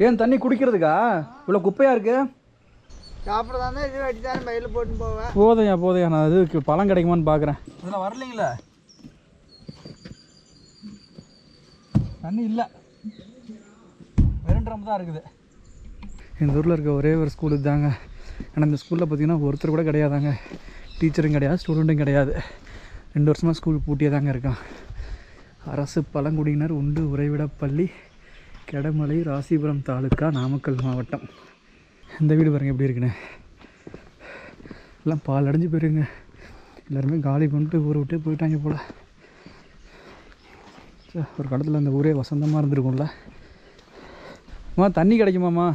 ஏன் தண்ணி குடிக்கிறதுக்கா இவ்வளோ குப்பையாக இருக்கு? சாப்பிட்றதா இது வெட்டித்தான் பயிரில் போட்டு போவேன். போதையா நான் அதுக்கு பழம் கிடைக்குமான்னு பார்க்குறேன். இதெல்லாம் வரலைங்களா? தண்ணி இல்லை, வெறும் ட்ரம் தான் இருக்குது. இந்த ஊரில் இருக்க ஒரே ஒரு ஸ்கூல் தாங்க. ஆனால் இந்த ஸ்கூலில் பார்த்திங்கன்னா ஒருத்தர் கூட கிடையாதாங்க. டீச்சரும் கிடையாது, ஸ்டூடெண்ட்டும் கிடையாது. 2 வருஷமாக ஸ்கூல் பூட்டியே தாங்க இருக்கான். அரசு பழங்குடியினர் உண்டு உறைவிடப்பள்ளி, கெடமலை, ராசிபுரம் தாலுக்கா, நாமக்கல் மாவட்டம். இந்த வீடு பாருங்கள் எப்படி இருக்குன்னு. எல்லாம் பால் அடைஞ்சு போயிருங்க. எல்லாருமே காலி பண்ணிட்டு ஊரை விட்டு போயிட்டாங்க போல். ஒரு காலத்தில் அந்த ஊரே வசந்தமாக இருந்திருக்கும்ல. அம்மா தண்ணி கிடைக்குமாம்மா?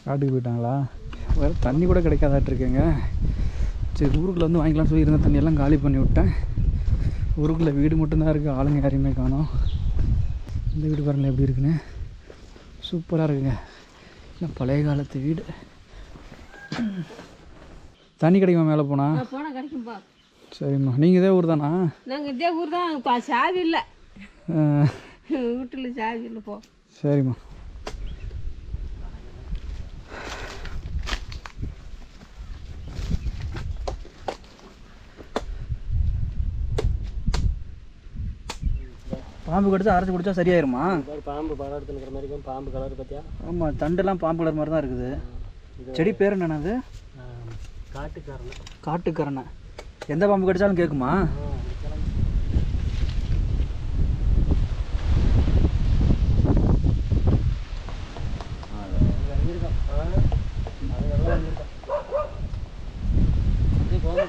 காட்டுக்கு போயிட்டாங்களா? வேறு தண்ணி கூட கிடைக்காதாட்டிருக்கேங்க. சரி, ஊருக்குள்ளே வந்து வாங்கிக்கலாம்னு சொல்லி இருந்த தண்ணியெல்லாம் காலி பண்ணி விட்டேன். ஊருக்குள்ளே வீடு மட்டும்தான் இருக்குது, ஆளுங்க யாரையுமே காணோம். இந்த வீடு பாருங்களேன் எப்படி இருக்குன்னு. சூப்பராக இருக்குங்க. இல்லை பழைய காலத்து வீடு. தண்ணி கிடைக்குமா மேலே போனால்? கிடைக்கும்பா. சரிம்மா, நீங்கள் இதே ஊர் தானா? நாங்கள் இதே ஊர் தான். சாவி இல்லை வீட்டில், சாவி இல்லை. போ. சரிம்மா. பாம்பு கடிச்சு அரைச்சி குடிச்சா சரியாயிருமா? பாம்பு படம் எடுத்துக்கிற மாதிரி இருக்கும். பாம்பு கலர் பார்த்தியா? ஆமாம், தண்டெல்லாம் பாம்பு கலர் மாதிரி தான் இருக்குது. செடி பேர் என்னது? காட்டுக்கரணை. எந்த பாம்பு கடிச்சாலும் கேட்குமா?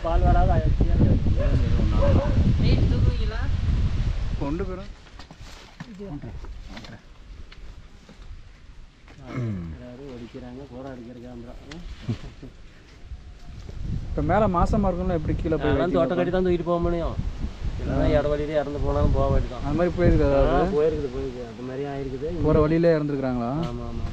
பால் வராது கொண்டு போயிடும். அடிக்கிறாங்க, போரா அடிக்கிறாங்க. இப்போ மேலே மாசமாக இருக்கும்ல, எப்படி கீழே போய் தோட்டம் கட்டி தான் தூக்கிட்டு போக முடியும். இல்லைன்னா இட வழியிலே இறந்து போனாலும் போக வேண்டியதான். அந்த மாதிரி போயிருக்குது? போயிருக்குது. அது மாதிரி ஆயிருக்குது. போகிற வழியிலே இறந்துருக்குறாங்களா? ஆமாம்.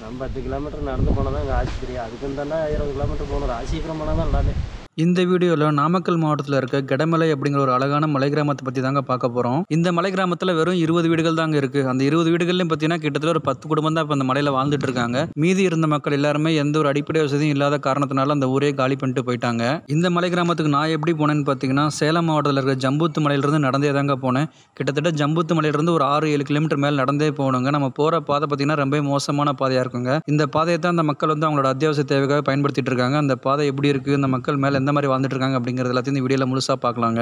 நம்ம 10 கிலோமீட்டர் நடந்து போனால் தான் இங்கே ஆஸ்பத்திரி. அதுக்குன்னு தானே 20 கிலோமீட்டர் போகணும். ராசிபுரம் போனால் தான் நல்லாவே. இந்த வீடியோவில் நாமக்கல் மாவட்டத்தில் இருக்க கெடமலை அப்படிங்கிற ஒரு அழகான மலை கிராமத்தை பற்றி தாங்க பார்க்க போகிறோம். இந்த மலை கிராமத்தில் வெறும் 20 வீடுகள் தாங்க இருக்குது. அந்த 20 வீடுகள்லையும் பார்த்தீங்கன்னா கிட்டத்தட்ட ஒரு 10 குடும்பம் தான் இப்போ அந்த மலையில் வாழ்ந்துட்டு இருக்காங்க. மீதி இருந்த மக்கள் எல்லாருமே எந்த ஒரு அடிப்படை வசதியும் இல்லாத காரணத்தினால அந்த ஊரே காலி பண்ணிட்டு போயிட்டாங்க. இந்த மலை கிராமத்துக்கு நான் எப்படி போனேன்னு பார்த்தீங்கன்னா, சேலம் மாவட்டத்தில் இருக்க ஜம்பூத்து மலையிலிருந்து நடந்தே தாங்க போனேன். கிட்டத்தட்ட ஜம்பூத்து மலையிலிருந்து ஒரு 6-7 கிலோமீட்டர் மேலே நடந்தே போகணுங்க. நம்ம போகிற பாதை பார்த்தீங்கன்னா ரொம்ப மோசமான பாதையாக இருக்குங்க. இந்த பாதையை தான் அந்த மக்கள் வந்து அவங்களோட அத்தியாவசிய தேவைக்காக பயன்படுத்திட்டு இருக்காங்க. அந்த பாதை எப்படி இருக்குது, இந்த மக்கள் மேலே எந்த மாதிரி வாழ்ந்துட்டு இருக்காங்க அப்படிங்கிறது எல்லாத்தையும் இந்த வீடியோல முழுசா பார்க்கலாங்க.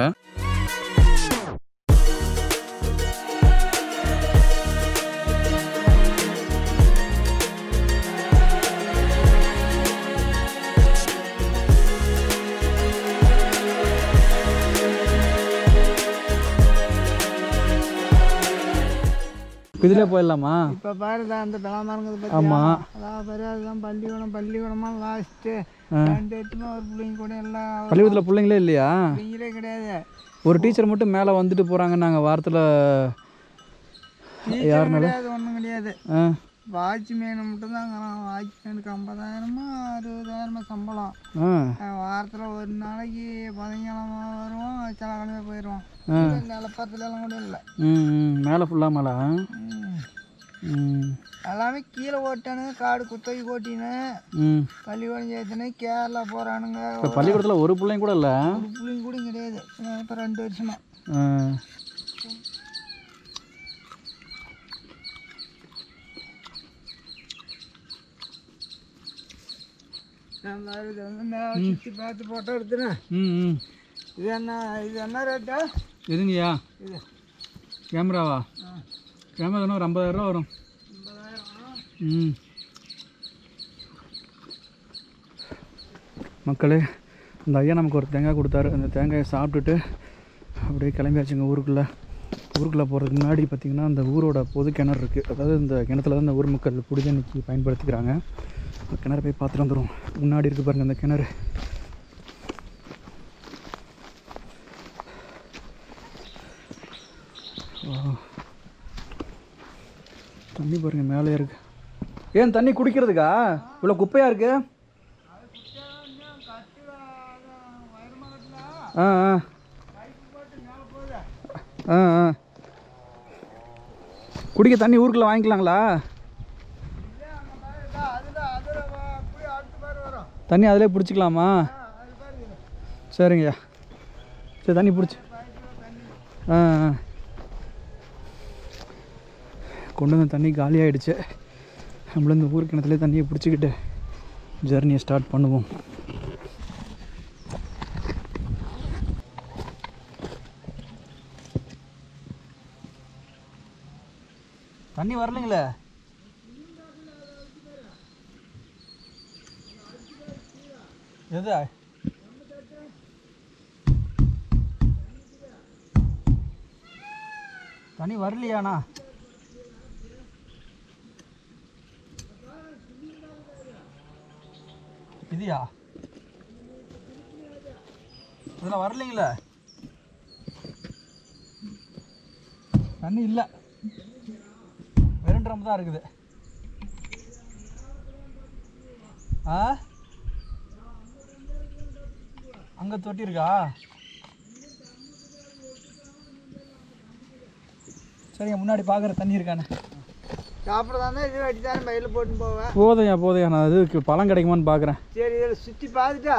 இதுல போயிடலாமா? இப்போ பாருதா அந்த பலாமரங்கிறது. ஆமாம், அதான் பாரு, அதுதான் பள்ளிக்கூடமாக லாஸ்ட்டு 2 எட்டுமா ஒரு பிள்ளைங்க கூட எல்லாம். பள்ளிக்கூடத்தில் பிள்ளைங்களே இல்லையா? பிள்ளைங்களே கிடையாது. ஒரு டீச்சர் மட்டும் மேலே வந்துட்டு போகிறாங்க. நாங்கள் வாரத்தில் யாரும் கிடையாது, ஒன்றும் கிடையாது. வாட்ச்மேனு மட்டும்தாங்க. வாட்ச்மேனுக்கு 50,000 60,000 சம்பளம். வாரத்தில் ஒரு நாளைக்கு 15 கிழமை வருவோம், சில கிழமை போயிடுவோம். நிலப்பரத்துலாம் கூட இல்லை. மேலே ஃபுல்லாக மழை. எல்லாமே கீழே ஓட்டானுங்க. காடு குத்தகை ஓட்டினு பள்ளிக்கூடம் சேர்த்துனு கேரளா போகிறானுங்க. இப்போ பள்ளிக்கூடத்தில் ஒரு பிள்ளைங்க கூட இல்லை. ஒரு பிள்ளைங்க கூட கிடையாது. இப்போ 2 வருஷமா. சுற்றி பார்த்து போட்டோ எடுத்துனேன். இது என்ன ரேட்டா? எதுங்கய்யா? இது கேமராவா? கேமரா தானே ஒரு 50,000 ரூபா வரும். 50,000. மக்களே, அந்த ஐயா நமக்கு ஒரு தேங்காய் கொடுத்தாரு. அந்த தேங்காயை சாப்பிட்டுட்டு அப்படியே கிளம்பியாச்சுங்க ஊருக்குள்ளே. ஊருக்குள்ளே போகிறதுக்கு முன்னாடி பார்த்திங்கன்னா அந்த ஊரோட பொது கிணறு இருக்குது. அதாவது இந்த கிணத்துல தான் இந்த ஊர் மக்கள் குடிதண்ணிக்கு பயன்படுத்திக்கிறாங்க. கிணறு போய் பார்த்துட்டு வந்துடும். முன்னாடி இருக்குது பாருங்கள் அந்த கிணறு. தண்ணி பாருங்கள் மேலே இருக்கு. ஏன் தண்ணி குடிக்கிறதுக்கா இவ்வளோ குப்பையாக இருக்கு? ஆ ஆ ஆ ஆ குடிக்க தண்ணி ஊருக்குள்ளே வாங்கிக்கலாங்களா? தண்ணி அதிலே பிடிச்சிக்கலாமா? சரிங்கய்யா. சரி தண்ணி பிடிச்சி கொண்டு வந்த தண்ணி காலியாகிடுச்சு. நம்மள இந்த ஊர் கிணத்துலேயே தண்ணியை பிடிச்சிக்கிட்டு ஜர்னியை ஸ்டார்ட் பண்ணுவோம். தண்ணி வரலைங்களே. எதா தண்ணி வரலையாண்ணா? இதுயா இதெல்லாம் வரலைங்களே. தண்ணி இல்லை, வெறும் ட்ரம் தான் இருக்குது. அங்கே தொட்டி இருக்கா? சரிங்க, முன்னாடி பார்க்குற தண்ணி இருக்கானே. சாப்பிட்றதா இது வெட்டித்தானே பையில் போட்டுன்னு போவேன். போதையா நான் அதுக்கு பழம் கிடைக்குமான்னு பார்க்குறேன். சரி, இதில் சுற்றி பார்த்துட்டா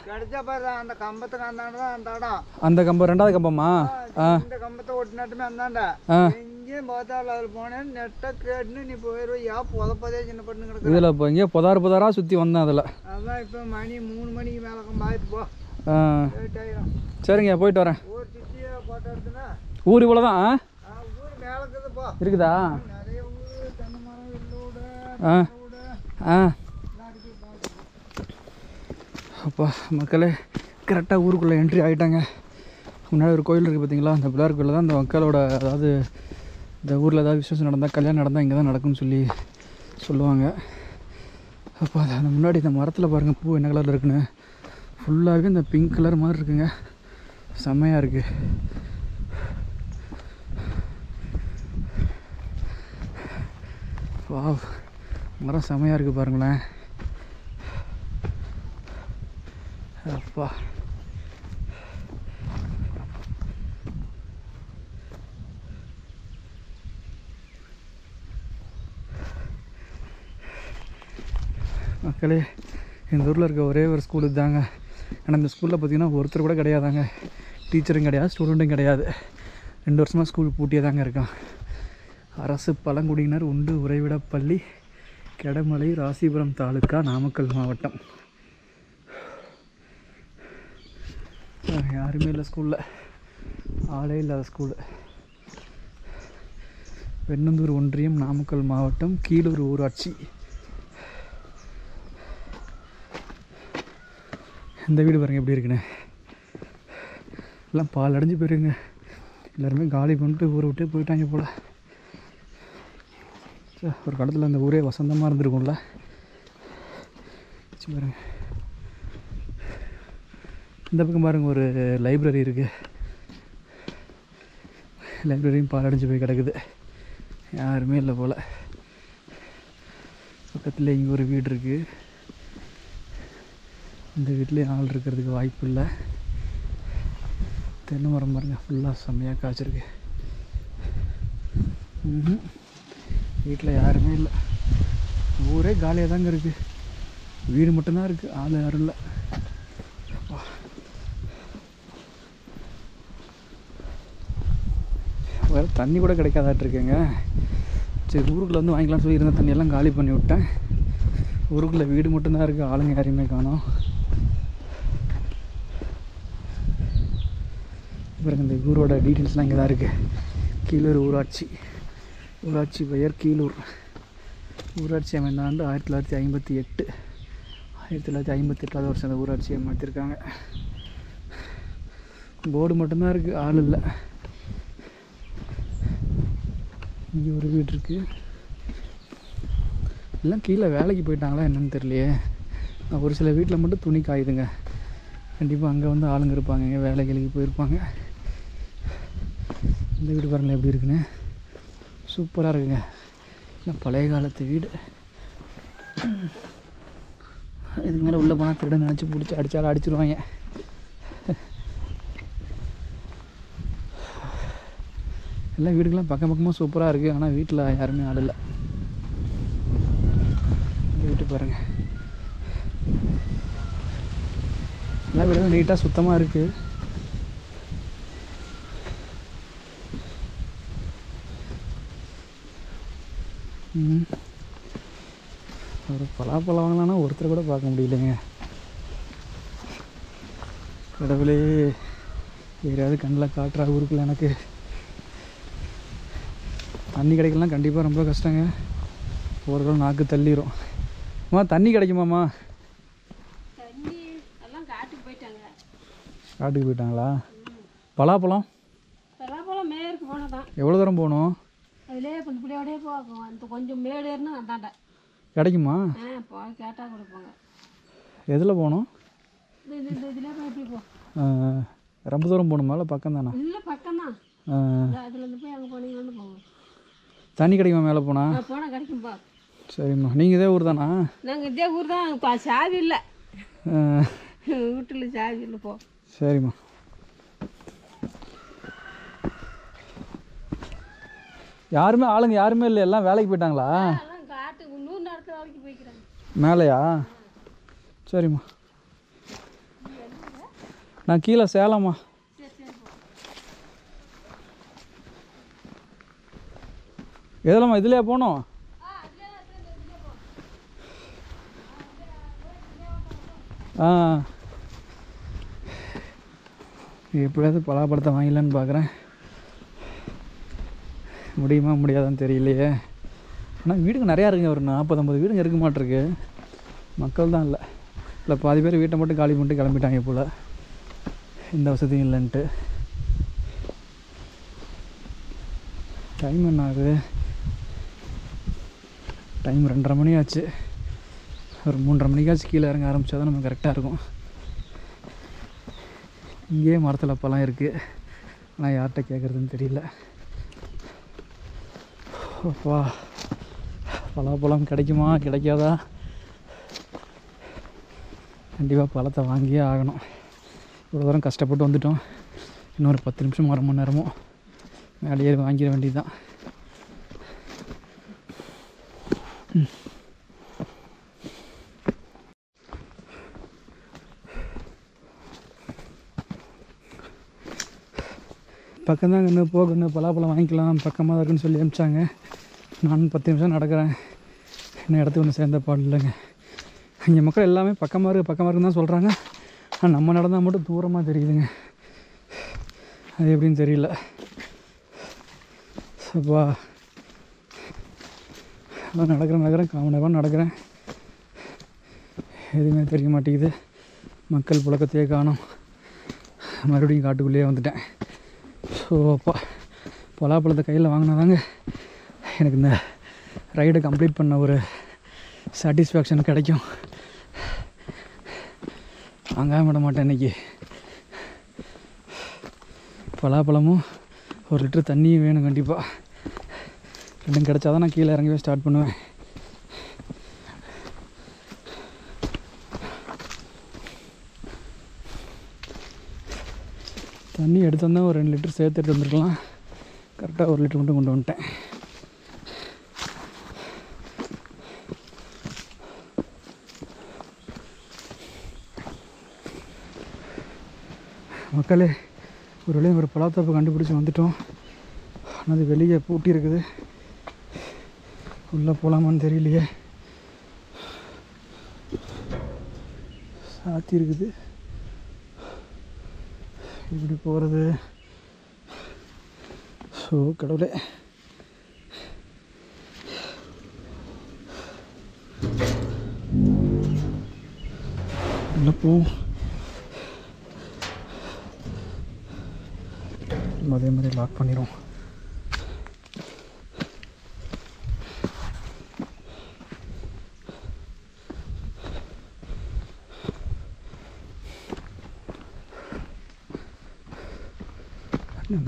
கிடைச்சா பாரு. அந்த கம்பத்துக்கு அந்தாண்ட தான் அந்த இடம். அந்த கம்பம் 2வது கம்பமா? இந்த கம்பத்தை ஒட்டினாட்டுமே அந்தாண்டா எங்கேயும் பார்த்தாலும் அதில் போனேன்னு நெட்டை கேட்டுன்னு நீ போயிடுவா. புதப்பதே சின்ன பண்ணு கிடக்கு. இதில் இப்போ இங்கே புதாராக சுற்றி வந்தேன் அதில். அதான் இப்போ மணி 3 மணிக்கு மேலே பார்த்துட்டு போ. லேட் ஆயிடும். சரிங்க, போயிட்டு வரேன். ஊர் சுற்றி போட்டோ எடுத்துனா ஊர் இவ்வளோ தான் ஊர் மேலே இருக்குது. போ இருக்குதா? நிறைய ஊர், தென்னை மரம், வெள்ளோடு, அப்பா மக்களே, கரெக்டாக ஊருக்குள்ளே என்ட்ரி ஆகிட்டாங்க. முன்னாடி ஒரு கோயில் இருக்குது பார்த்தீங்களா? அந்த பிள்ளையார் கோயிலில் தான் இந்த மக்களோட, அதாவது இந்த ஊரில் ஏதாவது விசேஷம் நடந்தால், கல்யாணம் நடந்தால் இங்கே தான் நடக்கும்னு சொல்லுவாங்க. அப்போ அந்த முன்னாடி இந்த மரத்தில் பாருங்கள் பூ என்ன கலரில் இருக்குன்னு. ஃபுல்லாகவே இந்த பிங்க் கலர் மாதிரி இருக்குங்க. செம்மையாக இருக்குது. வாவ், மரம் செம்மையாக இருக்குது பாருங்களேன். அப்பா மக்களே, இந்த ஊரில் இருக்க ஒரே ஒரு ஸ்கூலு தாங்க. ஆனால் இந்த ஸ்கூலில் பார்த்திங்கன்னா ஒருத்தர் கூட கிடையாதாங்க. டீச்சரும் கிடையாது, ஸ்டூடெண்ட்டும் கிடையாது. 2 வருஷமாக ஸ்கூல் பூட்டியே தாங்க இருக்கான். அரசு பழங்குடியினர் உண்டு உறைவிடப்பள்ளி, கெடமலை, ராசிபுரம் தாலுக்கா, நாமக்கல் மாவட்டம். யாருமே இல்லை ஸ்கூலில், ஆளே இல்லாத ஸ்கூலு. வெண்ணந்தூர் ஒன்றியம், நாமக்கல் மாவட்டம், கீழூர் ஊராட்சி. இந்த வீடு பாருங்கள் எப்படி இருக்குன்னு. எல்லாம் பால் அடைஞ்சு போயிருங்க. எல்லாருமே காலி பண்ணிட்டு ஊரை விட்டு போயிட்டாங்க போல். ஒரு காலத்தில் அந்த ஊரே வசந்தமாக இருந்திருக்கும்ல. பாருங்க, இந்த பக்கம் பாருங்கள் ஒரு லைப்ரரி இருக்குது. லைப்ரரியும் பால் அடைஞ்சு போய் கிடக்குது. யாருமே இல்லை போல். பக்கத்தில் இங்கே ஒரு வீடு இருக்குது. இந்த வீட்டில் ஆள் இருக்கிறதுக்கு வாய்ப்பு இல்லை. தென்னை மரம் பாருங்கள், ஃபுல்லாக செம்மையாக காய்ச்சிருக்கு. வீட்டில் யாருமே இல்லை. ஊரே காலியாக தாங்க இருக்குது. வீடு மட்டும்தான் இருக்குது, ஆள் யாரும் இல்லை. வேறு தண்ணி கூட கிடைக்காதாட்டிருக்கேங்க. சரி, ஊருக்குள்ளே வந்து வாங்கிக்கலாம்னு சொல்லி இருந்த தண்ணியெல்லாம் காலி பண்ணி விட்டேன். ஊருக்குள்ளே வீடு மட்டும்தான் இருக்குது, ஆளுங்க யாரையுமே காணோம். பாருங்க, இந்த ஊரோட டீட்டெயில்ஸ்லாம் இங்கே தான் இருக்குது. கீழூர் ஊராட்சி, ஊராட்சி பெயர் கீழூர். ஊராட்சி அமைந்த ஆண்டு 1958. 1958 வருஷம் அந்த ஊராட்சியை மாற்றிருக்காங்க. போர்டு மட்டும்தான் இருக்குது, ஆள் இல்லை. இங்கே ஒரு வீடு இருக்குது. எல்லாம் கீழே வேலைக்கு போயிட்டாங்களா என்னன்னு தெரியலையே. ஒரு சில வீட்டில் மட்டும் துணி காயுதுங்க. கண்டிப்பாக அங்கே வந்து ஆளுங்க இருப்பாங்க, இங்கே வேலைகளுக்கு போயிருப்பாங்க. இந்த வீடு பாருங்களேன் எப்படி இருக்குன்னு. சூப்பராக இருக்குங்க. இல்லை பழைய காலத்து வீடு. இதுக்கு மேலே உள்ளே போனால் திருட நினச்சி பிடிச்சி அடித்தாலும் அடிச்சிடுவாங்க. எல்லாம் வீடுக்கெல்லாம் பக்கம் பக்கமாக சூப்பராக இருக்குது. ஆனால் வீட்டில் யாருமே ஆள் இல்லை. வீட்டு பாருங்கள், எல்லா வீடுகளும் நீட்டாக சுத்தமாக இருக்குது. ஒரு பலாப்பழம் வாங்கலான்னா ஒருத்தர் கூட பார்க்க முடியலைங்க. கடவுளே, யாராவது கண்ணில் காட்டுறா ஊருக்குள்ள. எனக்கு தண்ணி கிடைக்கலாம் கண்டிப்பாக ரொம்ப கஷ்டங்க. ஒரு நாள் நாக்கு தள்ளிடும். அம்மா தண்ணி கிடைக்குமாம்மா? தண்ணி எல்லாம் காட்டுக்கு போயிட்டாங்க. காட்டுக்கு போயிட்டாங்களா? பலாப்பழம் பலாப்பழம் மேற்கு போனதான். எவ்வளோ தூரம் போகணும்? அதிலே கொஞ்சம் இப்படியோடய போகும். அந்த கொஞ்சம் மேடு ஏறினா அந்தாண்ட கிடைக்குமா? போய் கேட்டால் கொடுப்பாங்க. எதில் போகணும்? இதில் போய் எப்படி போ? ரொம்ப தூரம் போகணுமா இல்லை பக்கம் தானே? இல்லை பக்கம்தான். அதுலேருந்து போய் அங்கே போனீங்கன்னு போவோம். தண்ணி கிடைக்குமா மேலே போனால்? போனால் கிடைக்கும்பா. சரிம்மா. நீங்கள் இதே ஊர் தானா? நாங்கள் இதே ஊர் தான். சாவி இல்லை வீட்டில், சாவி இல்லை. போ. சரிம்மா. யாருமே ஆளுங்க யாருமே இல்லை, எல்லாம் வேலைக்கு போயிட்டாங்களா? காட்டுக்கு 100 நேரத்தில் வேலைக்கு போய்க்கிறாங்க. மேலையா? சரிம்மா. நான் கீழே சேலம்மா. எதிலம்மா? இதுலையா போகணும்? எப்படியாவது பலாப்பழத்தை வாங்கிடலான்னு பார்க்குறேன். முடியுமா முடியாதான்னு தெரியலையே. ஆனால் வீடுங்க நிறையா இருக்குங்க. ஒரு 40-50 வீடுங்க இருக்க மாட்டிருக்கு. மக்கள் தான் இல்லை பாதி பேர் வீட்டை மட்டும் காலி பண்ணிட்டு கிளம்பிட்டாங்க போல், எந்த வசதியும் இல்லைன்ட்டு. டைம் என்ன ஆகுது? டைம் 2:30 மணி ஆச்சு. ஒரு 3:30 மணிக்காச்சும் கீழே இறங்க ஆரம்பித்தா தான் நம்ம கரெக்டாக இருக்கும். இங்கேயே மரத்தில் அப்போல்லாம் இருக்குது. ஆனால் யார்கிட்ட கேட்குறதுன்னு தெரியல. அப்பா, பலாப்பழம் கிடைக்குமா கிடைக்காதா? கண்டிப்பாக பழத்தை வாங்கியே ஆகணும். இவ்வளோ தூரம் கஷ்டப்பட்டு வந்துட்டோம். இன்னொரு 10 நிமிஷம் 1/2 மணி நேரமோ மேலே ஏறி வாங்கிட வேண்டியது தான். பக்கம்தாங்க, இன்னும் போகணும், பலாப்பழம் வாங்கிக்கலாம், பக்கமாக தான் இருக்குன்னு சொல்லி அனுப்பிச்சாங்க. நானும் 10 நிமிஷம் நடக்கிறேன். இன்னும் இடத்துக்கு ஒன்று சேர்ந்த பாடு இல்லைங்க. இங்கே மக்கள் எல்லாமே பக்கமாக இருக்குன்னு தான் சொல்கிறாங்க. ஆனால் நம்ம நடந்தால் மட்டும் தூரமாக தெரியுதுங்க. அது எப்படின்னு தெரியல. அப்பா, நடக்கிறேன் 1/4 மணி நேரம் நடக்கிறேன். எதுவுமே தெரிய மாட்டேங்குது. மக்கள் புழக்கத்தையே காணோம். மறுபடியும் காட்டுக்குள்ளேயே வந்துட்டேன். ஸோ அப்பா, பலாப்பழத்தை கையில் வாங்கினாதாங்க எனக்கு இந்த ரைடை கம்ப்ளீட் பண்ண ஒரு சாட்டிஸ்ஃபேக்ஷன் கிடைக்கும். வாங்காம விட மாட்டேன் இன்றைக்கி. பலாப்பழமும் 1 லிட்டர் தண்ணியும் வேணும் கண்டிப்பாக. ரெண்டும் கிடச்சா தான் நான் கீழே இறங்கவே ஸ்டார்ட் பண்ணுவேன். தண்ணி எடுத்து வந்தால் ஒரு 2 லிட்டர் சேர்த்து எடுத்து வந்துருக்கலாம். கரெக்டாக 1 லிட்டர் மட்டும் கொண்டு வந்துட்டேன். மக்களே, ஒரு வேளையும் ஒரு பலாத்தோப்பை கண்டுபிடிச்சி வந்துட்டோம். ஆனால் அது வெளியே பூட்டி இருக்குது. உள்ளே போகலாமான்னு தெரியலையே. சாத்தி இருக்குது. எப்படி போகிறது? ஸோ கடவுளே, உள்ள போ. அதே மாதிரி லாக் பண்ணிடும்.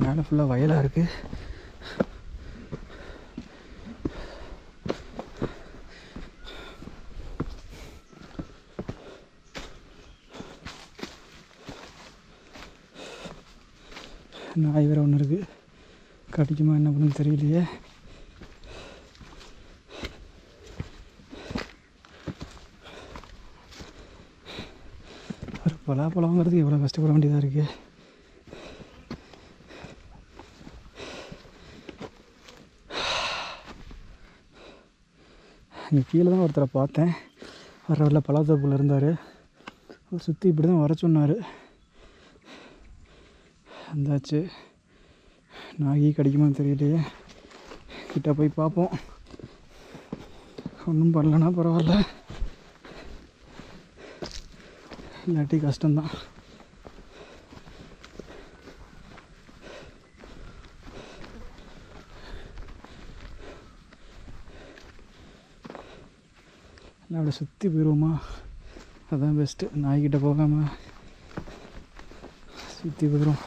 மேலே ஃபுல்லாக வயலாக இருக்குது. நாய் வேறு ஒன்று இருக்குது. கடிக்குமா என்ன பண்ணுன்னு தெரியலையே. ஒரு பலாப்பழம் வாங்குறதுக்கு எவ்வளோ கஷ்டப்பட வேண்டியதாக இருக்குது. இங்கே கீழே தான் ஒருத்தரை பார்த்தேன். வர வரல பலாத்தோப்பில் இருந்தார். அவர் சுற்றி இப்படி தான் வர சொன்னார். வந்தாச்சு. நாகி கடிக்குமான்னு தெரியலையே. கிட்ட போய் பார்ப்போம். ஒன்றும் பண்ணலன்னா பரவாயில்ல, இல்லாட்டி கஷ்டம்தான். இல்லை அப்படி சுற்றி போயிடுவோமா, அதுதான் பெஸ்ட்டு. நாய்கிட்ட போகாமல் சுற்றி போயிடும்.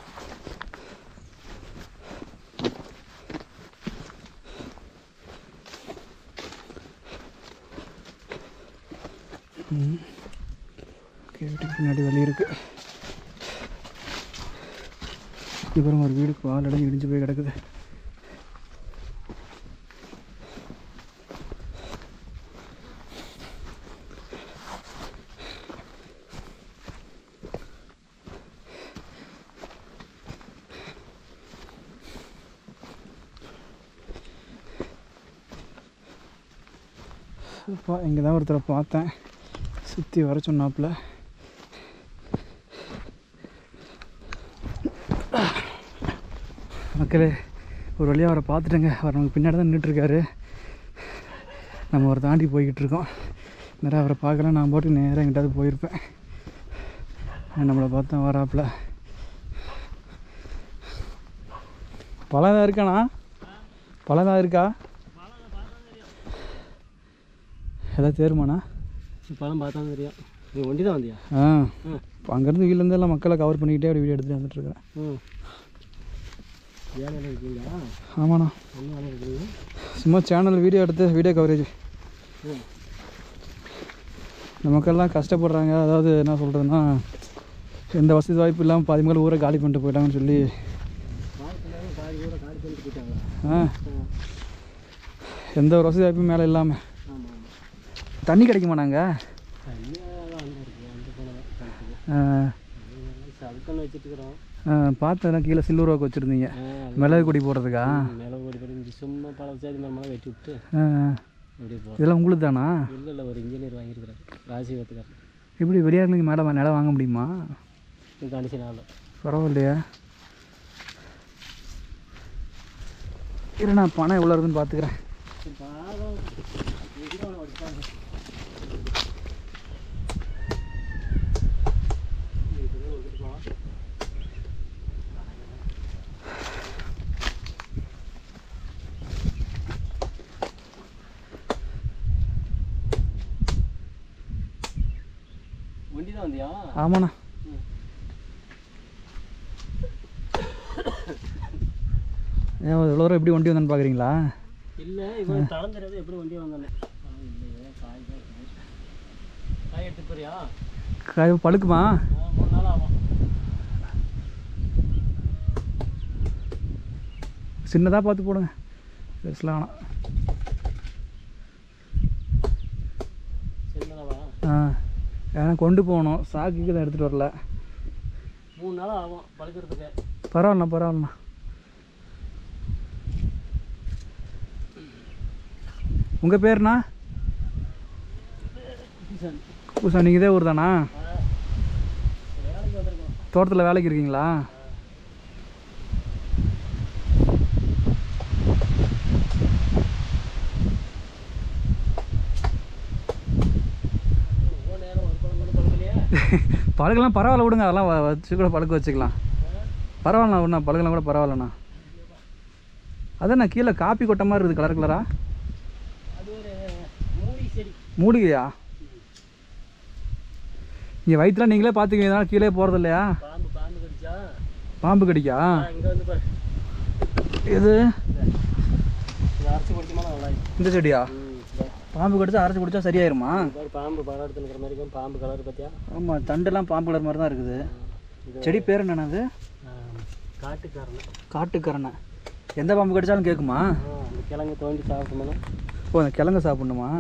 ஓகே, வீட்டுக்கு பின்னாடி வழி இருக்குது. அப்புறம் ஒரு வீடு பால் அடைஞ்சு இடிஞ்சு போய் கிடக்குது. இங்கே தான் ஒருத்தரை பார்த்தேன், சுற்றி வர சொன்னாப்புல. மக்களே, ஒரு வழியாக அவரை பார்த்துட்டேங்க. அவர் நமக்கு பின்னாடி தான் நின்றுட்டுருக்காரு. நம்ம அவரை தாண்டி போய்கிட்டு இருக்கோம். நேராக அவரை பார்க்கலாம், நான் போட்டு நேராக எங்கிட்டாவது போயிருப்பேன். நம்மளை பார்த்தா வராப்புல. பழம் தான் இருக்காண்ணா? பழம் தான் இருக்கா? எதாவது தேருமாண்ணா? பழம் பார்த்தா தெரியும். நீ ஒண்டி தான் வந்தியா? அங்கேருந்து வீட்டிலேருந்து எல்லாம் மக்களை கவர் பண்ணிக்கிட்டே அப்படி வீடியோ எடுத்துகிட்டு வந்துட்டுருக்கேன். வேலையில் இருக்கீங்களா? ஆமாண்ணா, என்ன வேலை இருக்கீங்க? சும்மா சேனல் வீடியோ எடுத்து வீடியோ கவரேஜ். இந்த மக்கள்லாம் கஷ்டப்படுறாங்க. அதாவது என்ன சொல்கிறதுன்னா, எந்த வசதி வாய்ப்பு இல்லாமல் பாதி மக்கள் ஊரை காலி பண்ணிட்டு போயிட்டாங்கன்னு சொல்லி. எந்த ஒரு வசதி வாய்ப்பும் மேலே இல்லாமல். தண்ணி கிடைக்குமா? நாங்கள் பார்த்தேன், கீழே சில்லூர் வாக்கு வச்சுருந்தீங்க, மிளகு கொடி போடுறதுக்கா? மிளகு கொடி போட்டு சும்மா பழம் சேதி மரமெல்லாம் வெட்டி விட்டு இதெல்லாம் உங்களுக்கு தானா? இல்லை இல்லை, ஒரு இன்ஜினியர் வாங்கியிருக்கிறார், ராசிவத்துக்காரர். எப்படி வெளியாளுக்கு மேலே நிலம் வாங்க முடியுமா? கண்டிஷனாக பரவாயில்லையா? இல்லை, நான் பணம் எவ்வளோ இருக்குதுன்னு பார்த்துக்கிறேன். ஆமாண்ணா. ஏன் இவ்வளோ தூரம் எப்படி வண்டி வந்தான்னு பார்க்குறீங்களா? இல்லை, இவன் தரம் தெரியாது எப்படி வண்டி வந்தானே. காய் எடுத்து போறியா? காய் பழுக்குமா? 3 நாள் ஆகும். சின்னதாக பார்த்து போடுங்க, பெருசெலாம் வேணாம். சின்னதாவா? ஏன்னா கொண்டு போகணும், சாக்குக்கு தான் எடுத்துகிட்டு வரல. 3 நாள் ஆகும் பழுக்கிறதுக்கு. பரவாயில்லண்ணா, பரவாயில்லண்ணா. உங்கள் பேருண்ணா? பூசா. நீங்கள் இதே ஊர் தானா? தோட்டத்தில் வேலைக்கு இருக்கீங்களா? பழகெல்லாம் பரவாயில்ல விடுங்க, அதெல்லாம் வச்சு கூட பழுக்க வச்சுக்கலாம். பரவாயில்லண்ணா, விடுண்ணா, பழகெல்லாம் கூட பரவாயில்லண்ணா. அதாண்ணா கீழே காப்பி கொட்ட மாதிரி இருக்குது, கலர் கலரா. மூலிகையா? இங்கே வயிற்றுலாம் நீங்களே பார்த்துக்கிங்க, கீழே போகிறது இல்லையா? பாம்பு கடிக்கா? எது இந்த செடியா? பாம்பு கடிச்சா அரைச்சி குடிச்சா சரியாயிருமா? பாம்பு படம் எடுத்துக்கிற மாதிரி இருக்கும். பாம்பு கலர் பார்த்தியா? ஆமாம், தண்டெல்லாம் பாம்பு கலர் மாதிரி தான் இருக்குது. செடி பேர் என்னென்ன? அது காட்டுக்கரணை. காட்டுக்கரணை. எந்த பாம்பு கடிச்சாலும் கேட்குமா? அந்த கிழங்கு தோண்டி சாப்பிட்டோம்னா. ஓ, அந்த கிழங்கு சாப்பிடணுமா?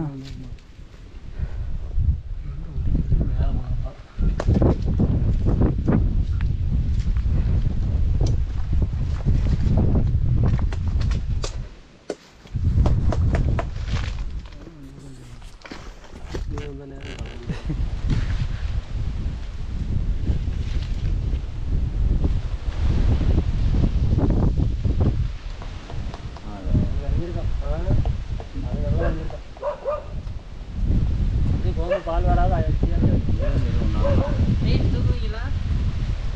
பால் வராது.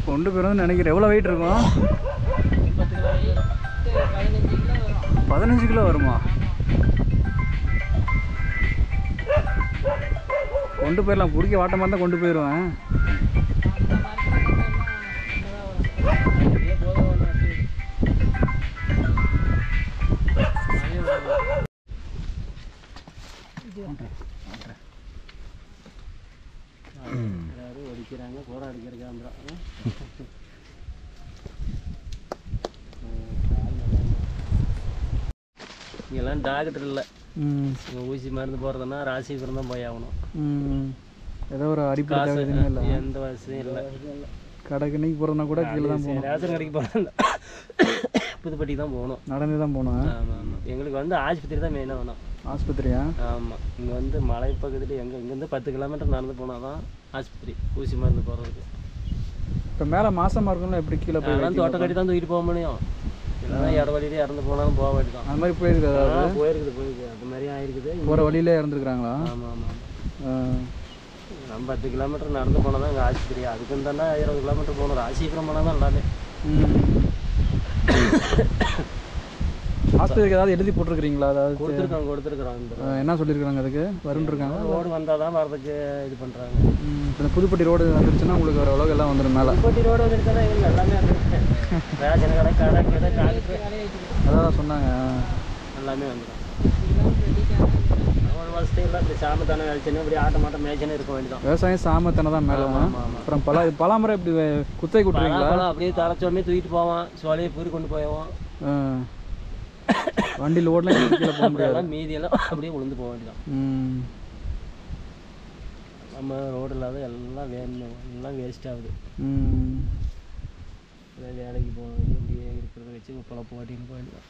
கொண்டு போயிடும் நினைக்கிறேன். எவ்வளோ வெயிட் இருக்கும்? 15 கிலோ வருமா? கொண்டு போயிடலாம். பிடிக்க வாட்டமாக இருந்தால் கொண்டு போயிடுவேன். அடிக்கிறாங்க, போரா அடிக்கிற கேமரா. இங்கெல்லாம் டாக்டர் இல்லை. ஊசி மருந்து போகிறதுனா ராசிபுரம் தான் போய் ஆகணும். ஏதோ ஒரு அடிப்படை இல்லை, எந்த வசதியும் இல்லை. கடைக்கு போகிறதுனா கூட கீழே தான் போகணும். ரேஷன் கடைக்கு போகிறதா புதுப்பட்டி தான் போகணும், நடந்து தான் போகணும். ஆமாம் ஆமாம். எங்களுக்கு வந்து ஆஸ்பத்திரி தான் மெயினாக வேணும். ஆஸ்பத்திரியா? ஆமாம். இங்கே வந்து மலை பக்கத்தில் இங்கேருந்து 10 கிலோமீட்டர் நடந்து போனால் தான் ஆஸ்பத்திரி ஊசி மருந்து போகிறதுக்கு. இப்போ மேலே மாசமாக இருக்கணும்னா எப்படி கீழே போய்? அதெல்லாம் தோட்ட கட்டி தான் தூக்கிட்டு போக முடியும். இல்லைன்னா இட வழியிலே இறந்து போனாலும் போக வேண்டியதான். அது மாதிரி போயிருக்குது? போயிருக்குது. அது மாதிரி ஆயிருக்குது. போகிற வழியிலே இறந்துருக்குறாங்களா? ஆமாம் ஆமாம். நம்ம 10 கிலோமீட்டர் நடந்து போனால் தான் இங்கே ஆஸ்பத்திரி. அதுக்குன்னு தானே 20 கிலோமீட்டர் போகணும். ராசிபுரம் போனால் தான் எல்லாமே. ஆஸ்பத்திரிக்கு ஏதாவது எழுதி போட்டிருக்கிறீங்களா? அதாவது கொடுத்துருக்குறோம். என்ன சொல்லியிருக்காங்க? அதுக்கு வரும்ன்ருக்காங்க. ரோடு வந்தால் தான் வரதுக்கு இது பண்ணுறாங்க. இப்போ புதுப்பட்டி ரோடு வந்துருச்சுன்னா உங்களுக்கு ஒரு அளவுக்கு எல்லாம் வந்துடும். மேலே புதுப்பட்டி ரோடு வந்துருச்சுன்னா எங்களுக்கு எல்லாமே வந்துருக்கு. ரேஷன் கடை, கடை கடை டாக்டர் அதான் சொன்னாங்க. எல்லாமே வந்துடும். ஒரு வருஷத்துக்கு இல்லை. இப்படி சாமத்தானே வேலைச்சுன்னு இப்படி ஆட்டமாட்டம் மேய்ச்சனே இருக்க வேண்டியதான். விவசாயம் சாமத்தானே தான் மேலே. அப்புறம் பலாமரம் இப்படி குத்தை கொடுத்துருங்களா? அப்படியே தலைச்சோமே தூக்கிட்டு போவான். சோலையை பூரி கொண்டு போவான். வண்டியில் ஓடலாம், கீழே போக முடியாது. மீதியெல்லாம் அப்படியே விழுந்து போக வேண்டியதான். நம்ம ரோடு இல்லாத எல்லாம் எல்லாம் வேஸ்ட் ஆகுது. வேலைக்கு போகணும், இப்படியே இருக்கிறத வச்சு பொழப்பு ஓட்டின்னு போக வேண்டியதான்.